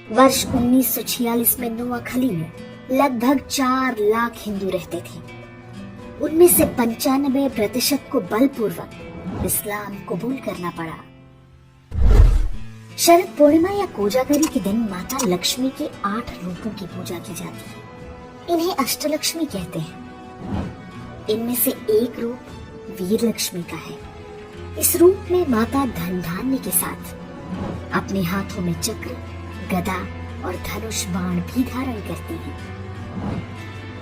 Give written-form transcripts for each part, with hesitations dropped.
वर्ष 1946 में नोआखली में लगभग 4 लाख हिंदू रहते थे। उनमें से 95% को बलपूर्वक इस्लाम कबूल करना पड़ा। शरद पूर्णिमा या कोजागरी के दिन माता लक्ष्मी के 8 रूपों की पूजा की जाती है। इन्हें अष्टलक्ष्मी कहते हैं। इनमें से एक रूप वीर लक्ष्मी का है। इस रूप में माता धन धान्य के साथ अपने हाथों में चक्र, गदा और धनुष बाण भी धारण करती हैं।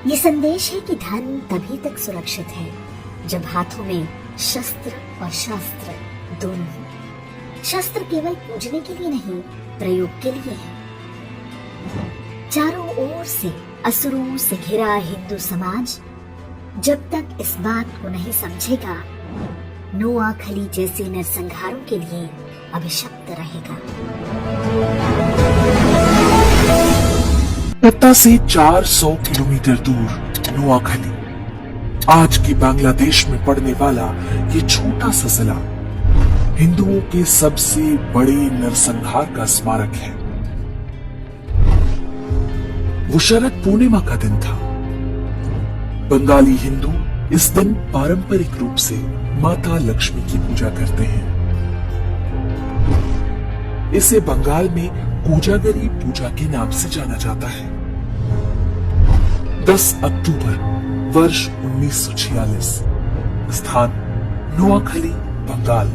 ये संदेश है कि धन तभी तक सुरक्षित है जब हाथों में शस्त्र और शास्त्र दोनों हों। शस्त्र केवल पूजने के लिए नहीं, प्रयोग के लिए है। चारों ओर से असुरों से घिरा हिंदू समाज जब तक इस बात को नहीं समझेगा, नोआखली जैसे नरसंहारों के लिए अभिशप्त रहेगा। पटना से 400 किलोमीटर दूर नोआखली आज की बांग्लादेश में पड़ने वाला ये छोटा सा जिला हिंदुओं के सबसे बड़े नरसंहार का स्मारक है। वो शरद पूर्णिमा का दिन था। बंगाली हिंदू इस दिन पारंपरिक रूप से माता लक्ष्मी की पूजा करते हैं। इसे बंगाल में कोजागरी पूजा के नाम से जाना जाता है। 10 अक्टूबर वर्ष 1946, स्थान नोआखली, बंगाल।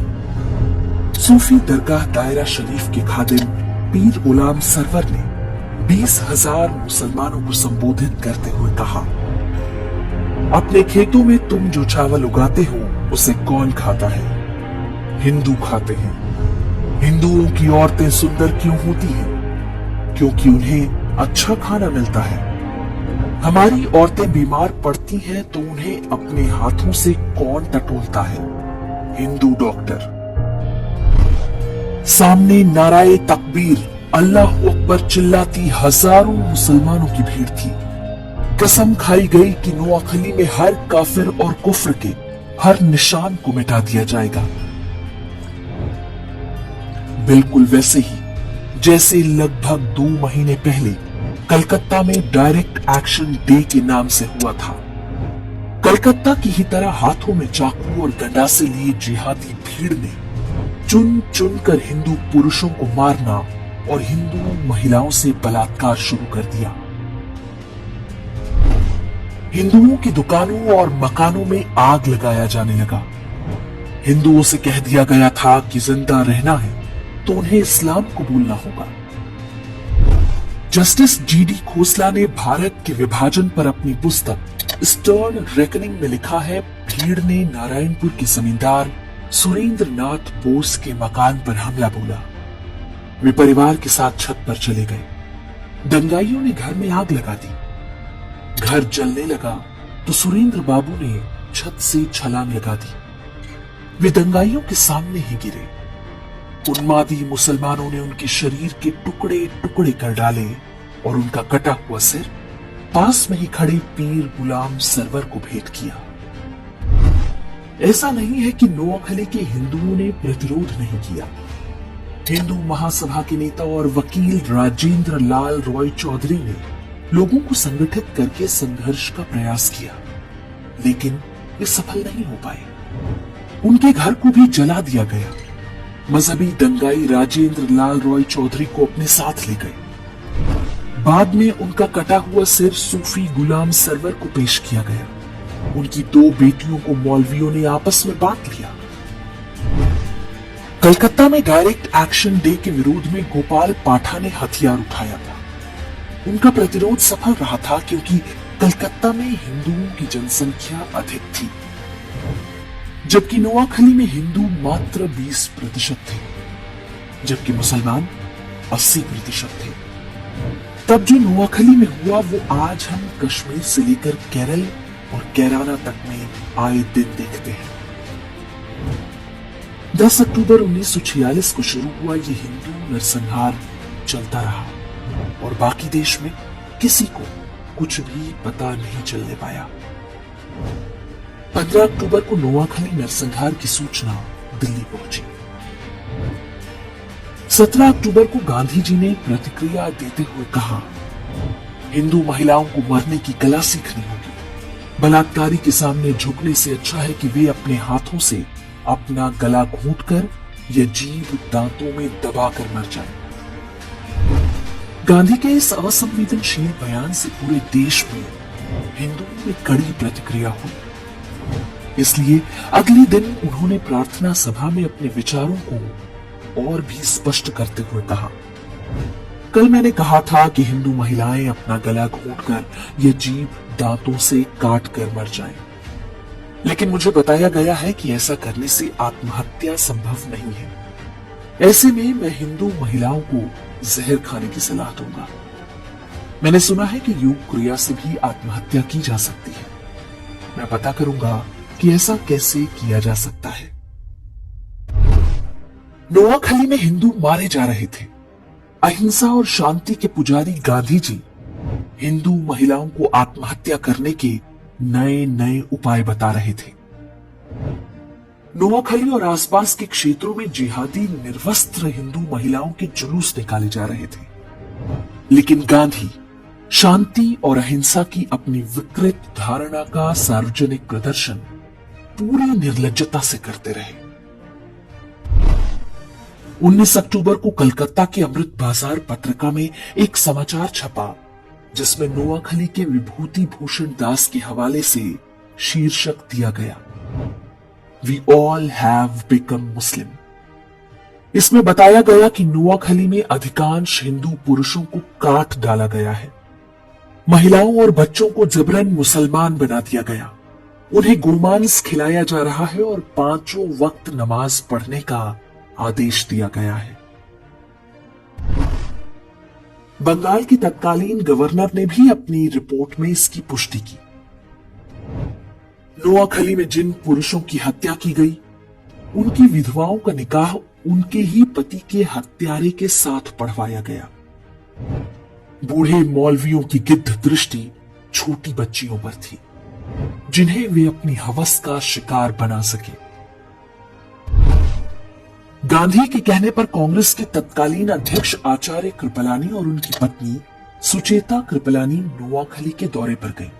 सूफी दरगाह दायरा शरीफ के खादिम पीर गुलाम सरवर ने 20,000 मुसलमानों को संबोधित करते हुए कहा, अपने खेतों में तुम जो चावल उगाते हो उसे कौन खाता है? हिंदू खाते हैं। हिंदुओं की औरतें सुंदर क्यों होती हैं? क्योंकि उन्हें अच्छा खाना मिलता है। हमारी औरतें बीमार पड़ती हैं तो उन्हें अपने हाथों से कौन टटोलता है? हिंदू डॉक्टर। सामने नाराए तकबीर, अल्लाह अकबर चिल्लाती हजारों मुसलमानों की भीड़ थी। कसम खाई गई कि नोआखली में हर काफिर और कुफ्र के हर निशान को मिटा दिया जाएगा। बिल्कुल वैसे ही जैसे लगभग 2 महीने पहले कलकत्ता में डायरेक्ट एक्शन डे के नाम से हुआ था। कलकत्ता की ही तरह हाथों में चाकू और गंडासे लिए जिहादी भीड़ ने चुन चुन कर हिंदू पुरुषों को मारना और हिंदू महिलाओं से बलात्कार शुरू कर दिया। हिंदुओं की दुकानों और मकानों में आग लगाया जाने लगा। हिंदुओं से कह दिया गया था कि जिंदा रहना है तो उन्हें इस्लाम कबूलना होगा। जस्टिस जीडी खोसला ने भारत के विभाजन पर अपनी पुस्तक स्टर्न रेकनिंग में लिखा है, भीड़ ने नारायणपुर के जमींदार सुरेंद्र नाथ बोस के मकान पर हमला बोला। वे परिवार के साथ छत पर चले गए। दंगाइयों ने घर में आग लगा दी। घर जलने लगा तो सुरेंद्र बाबू ने छत से छलांग लगा दी। वे दंगाइयों के सामने ही गिरे। उन्मादी मुसलमानों ने उनके शरीर के टुकड़े टुकड़े कर डाले और उनका कटा हुआ सिर पास में ही खड़े पीर गुलाम सरवर को भेंट किया। ऐसा नहीं है कि नोआखली के हिंदुओं ने प्रतिरोध नहीं किया। हिंदू महासभा के नेता और वकील राजेंद्र लाल रॉय चौधरी ने लोगों को संगठित करके संघर्ष का प्रयास किया, लेकिन वे सफल नहीं हो पाए। उनके घर को भी जला दिया गया। मजहबी दंगाई राजेंद्र लाल रॉय चौधरी को अपने साथ ले गए। बाद में उनका कटा हुआ सिर सूफी गुलाम सरवर को पेश किया गया। उनकी 2 बेटियों को मौलवियों ने आपस में बांट लिया। कलकत्ता में डायरेक्ट एक्शन डे के विरोध में गोपाल पाठा ने हथियार उठाया था। उनका प्रतिरोध सफल रहा था क्योंकि कलकत्ता में हिंदुओं की जनसंख्या अधिक थी, जबकि नोआखली में हिंदू मात्र 20% थे, जबकि मुसलमान 80% थे। तब जो नोआखली में हुआ वो आज हम कश्मीर से लेकर केरल और कैराना तक में आए दिन देखते हैं। 10 अक्टूबर 1946 को शुरू हुआ ये हिंदू नरसंहार चलता रहा और बाकी देश में किसी को कुछ भी पता नहीं चलने पाया। 15 अक्टूबर को नोआखली नरसंहार की सूचना दिल्ली पहुंची। 17 अक्टूबर को गांधी जी ने प्रतिक्रिया देते हुए कहा, हिंदू महिलाओं को मरने की कला सीखनी होगी। बलात्कारी के सामने झुकने से अच्छा है कि वे अपने हाथों से अपना गला घूंटकर या जीभ दांतों में दबाकर मर जाएं। गांधी के इस असंवेदनशील बयान से पूरे देश में हिंदुओं में कड़ी प्रतिक्रिया हुई। इसलिए अगले दिन उन्होंने प्रार्थना सभा में अपने विचारों को और भी स्पष्ट करते हुए कहा, कल मैंने कहा था कि हिंदू महिलाएं अपना गला घोंटकर या जीभ दांतों से काट कर मर जाएं। लेकिन मुझे बताया गया है कि ऐसा करने से आत्महत्या संभव नहीं है। ऐसे में मैं हिंदू महिलाओं को जहर खाने की सलाह दूंगा। मैंने सुना है कि योग क्रिया से भी आत्महत्या की जा सकती है। मैं पता करूंगा कि ऐसा कैसे किया जा सकता है। नोआखली में हिंदू मारे जा रहे थे। अहिंसा और शांति के पुजारी गांधी जी हिंदू महिलाओं को आत्महत्या करने के नए नए उपाय बता रहे थे। नोआखली और आसपास के क्षेत्रों में जिहादी निर्वस्त्र हिंदू महिलाओं के जुलूस निकाले जा रहे थे। लेकिन गांधी शांति और अहिंसा की अपनी विकृत धारणा का सार्वजनिक प्रदर्शन पूरी निर्लज्जता से करते रहे। 19 अक्टूबर को कलकत्ता के अमृत बाजार पत्रिका में एक समाचार छपा जिसमें नोआखली के विभूति भूषण दास के हवाले से शीर्षक दिया गया, वी ऑल हैव बिकम मुस्लिम। इसमें बताया गया कि नोआखली में अधिकांश हिंदू पुरुषों को काट डाला गया है। महिलाओं और बच्चों को जबरन मुसलमान बना दिया गया। उन्हें गोमांस खिलाया जा रहा है और 5 वक्त नमाज पढ़ने का आदेश दिया गया है। बंगाल के तत्कालीन गवर्नर ने भी अपनी रिपोर्ट में इसकी पुष्टि की। नोआखली में जिन पुरुषों की हत्या की गई, उनकी विधवाओं का निकाह उनके ही पति के हत्यारे के साथ पढ़वाया गया। बूढ़े मौलवियों की गिद्ध दृष्टि छोटी बच्चियों पर थी, जिन्हें वे अपनी हवस का शिकार बना सके। गांधी के कहने पर कांग्रेस के तत्कालीन अध्यक्ष आचार्य कृपलानी और उनकी पत्नी सुचेता कृपलानी नोआखली के दौरे पर गए।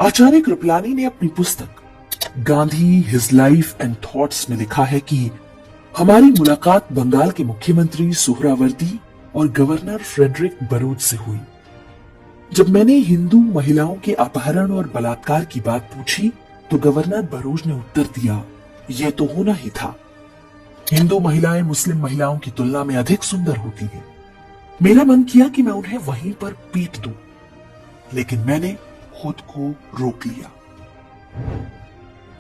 आचार्य कृपलानी ने अपनी पुस्तक Gandhi his life and thoughts में लिखा है कि हमारी मुलाकात बंगाल के मुख्यमंत्री सुहरावर्दी और गवर्नर फ्रेडरिक बरोज से हुई। जब मैंने हिंदू महिलाओं के अपहरण और बलात्कार की बात पूछी तो गवर्नर बरोज ने उत्तर दिया, यह तो होना ही था। हिंदू महिलाएं मुस्लिम महिलाओं की तुलना में अधिक सुंदर होती हैं। मेरा मन किया कि मैं उन्हें वहीं पर पीट दूं, लेकिन मैंने खुद को रोक लिया।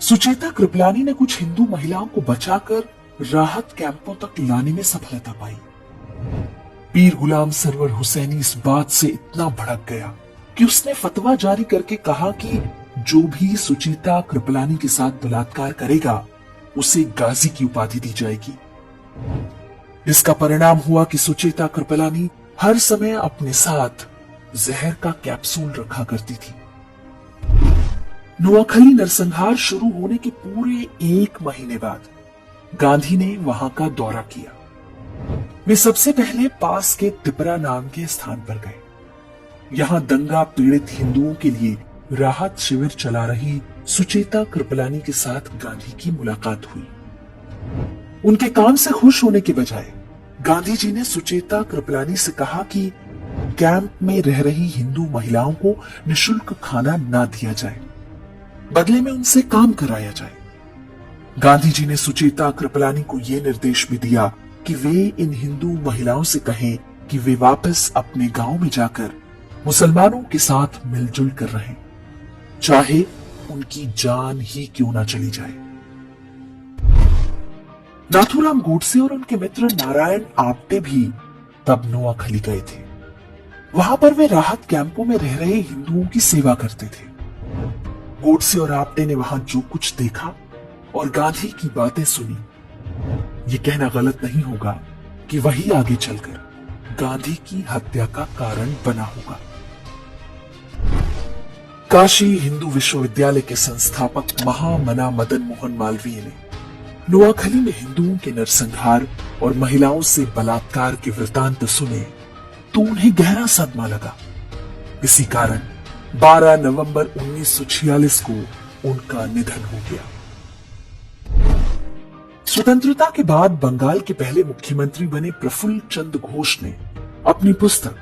सुचेता कृपलानी ने कुछ हिंदू महिलाओं को बचाकर राहत कैंपों तक लाने में सफलता पाई। पीर गुलाम सरवर हुसैनी इस बात से इतना भड़क गया कि उसने फतवा जारी करके कहा कि जो भी सुचेता कृपलानी के साथ बलात्कार करेगा उसे गाजी की उपाधि दी जाएगी। इसका परिणाम हुआ कि सुचेता कृपलानी हर समय अपने साथ जहर का कैप्सूल रखा करती थी। नोआखली नरसंहार शुरू होने के पूरे 1 महीने बाद गांधी ने वहां का दौरा किया। वे सबसे पहले पास के तिपरा नाम के स्थान पर गए। यहां दंगा पीड़ित हिंदुओं के लिए राहत शिविर चला रही सुचेता कृपलानी के साथ गांधी की मुलाकात हुई। उनके काम से खुश होने के बजाय गांधी जी ने सुचेता कृपलानी से कहा कि कैंप में रह रही हिंदू महिलाओं को निशुल्क खाना ना दिया जाए, बदले में उनसे काम कराया जाए। गांधी जी ने सुचेता कृपलानी को यह निर्देश भी दिया कि वे इन हिंदू महिलाओं से कहें कि वे वापस अपने गांव में जाकर मुसलमानों के साथ मिलजुल कर रहें, चाहे उनकी जान ही क्यों ना चली जाए। नाथूराम गोडसे और उनके मित्र नारायण आप्टे भी तब नोआखली गए थे। वहां पर वे राहत कैंपों में रह रहे हिंदुओं की सेवा करते थे। गोडसे और आप्टे ने वहां जो कुछ देखा और गांधी की बातें सुनी, ये कहना गलत नहीं होगा कि वही आगे चलकर गांधी की हत्या का कारण बना होगा। काशी हिंदू विश्वविद्यालय के संस्थापक महामना मदन मोहन मालवीय ने नोआखली में हिंदुओं के नरसंहार और महिलाओं से बलात्कार के वृतांत सुने तो उन्हें गहरा सदमा लगा। इसी कारण 12 नवंबर 1946 को उनका निधन हो गया। स्वतंत्रता के बाद बंगाल के पहले मुख्यमंत्री बने प्रफुल्ल चंद्र घोष ने अपनी पुस्तक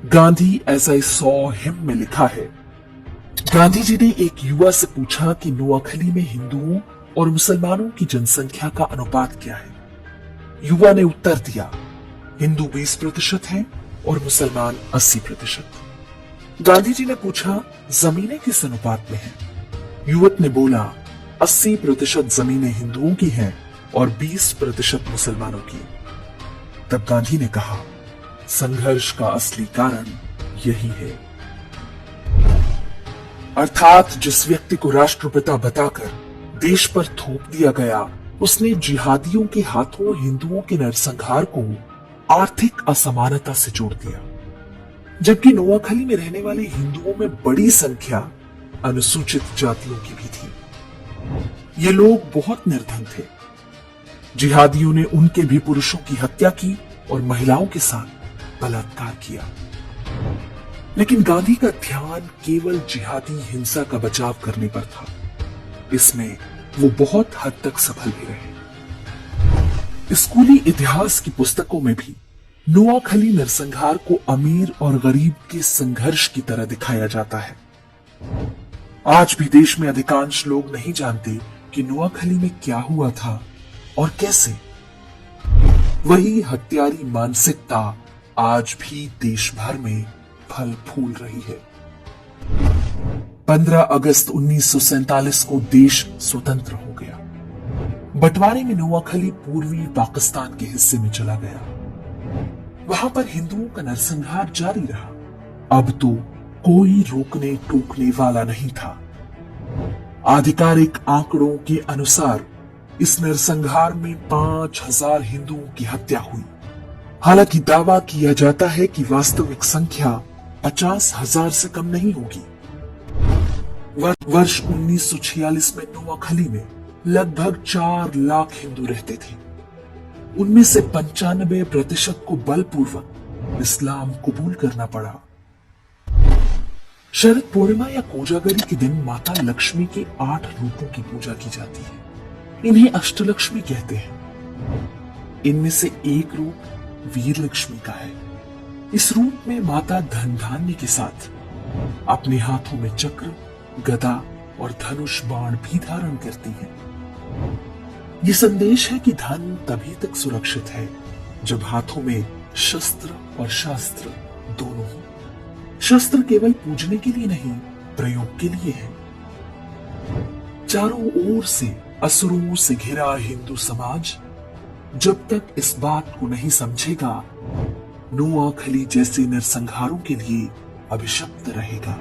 Gandhi as I saw him में लिखा है, गांधी जी ने एक युवा से पूछा कि नोआखली में हिंदुओं और मुसलमानों की जनसंख्या का अनुपात क्या है। युवा ने उत्तर दिया, हिंदू 20% हैं और मुसलमान 80%। गांधी जी ने पूछा, जमीनें किस अनुपात में हैं? युवक ने बोला, 80% जमीनें हिंदुओं की हैं और 20% मुसलमानों की। तब गांधी ने कहा, संघर्ष का असली कारण यही है। अर्थात जिस व्यक्ति को राष्ट्रपिता बताकर देश पर थोप दिया गया, उसने जिहादियों के हाथों हिंदुओं के नरसंहार को आर्थिक असमानता से जोड़ दिया। जबकि नोआखली में रहने वाले हिंदुओं में बड़ी संख्या अनुसूचित जातियों की भी थी। ये लोग बहुत निर्धन थे। जिहादियों ने उनके भी पुरुषों की हत्या की और महिलाओं के साथ बलात्कार किया। लेकिन गांधी का ध्यान केवल जिहादी हिंसा का बचाव करने पर था। इसमें वो बहुत हद तक सफल भी रहे। स्कूली इतिहास की पुस्तकों में भी नोआखली नरसंहार को अमीर और गरीब के संघर्ष की तरह दिखाया जाता है। आज भी देश में अधिकांश लोग नहीं जानते कि नोआखली में क्या हुआ था और कैसे। वही हत्यारी मानसिकता आज भी देश भर में फल फूल रही है। 15 अगस्त 1947 को देश स्वतंत्र हो गया। बंटवारे में नोआखली पूर्वी पाकिस्तान के हिस्से में चला गया। वहां पर हिंदुओं का नरसंहार जारी रहा। अब तो कोई रोकने टोकने वाला नहीं था। आधिकारिक आंकड़ों के अनुसार इस नरसंहार में 5000 हिंदुओं की हत्या हुई। हालांकि दावा किया जाता है कि वास्तविक संख्या 50,000 से कम नहीं होगी। वर्ष 1946 में नोआखली में लगभग 4 लाख हिंदू रहते थे। उनमें से 95% को बलपूर्वक इस्लाम कबूल करना पड़ा। शरद पूर्णिमा या कोजागरी के दिन माता लक्ष्मी के 8 रूपों की पूजा की जाती है। इन्हें अष्टलक्ष्मी कहते हैं। इनमें से एक रूप वीर लक्ष्मी का है। इस रूप में माता धन धान्य के साथ अपने हाथों में चक्र, गदा और धनुष बाण भी धारण करती हैं। ये संदेश है कि धन तभी तक सुरक्षित है जब हाथों में शस्त्र और शास्त्र दोनों हो। शस्त्र केवल पूजने के लिए नहीं, प्रयोग के लिए है। चारों ओर से असुरों से घिरा हिंदू समाज जब तक इस बात को नहीं समझेगा, नोआखली जैसे नरसंहारों के लिए अभिशप्त रहेगा।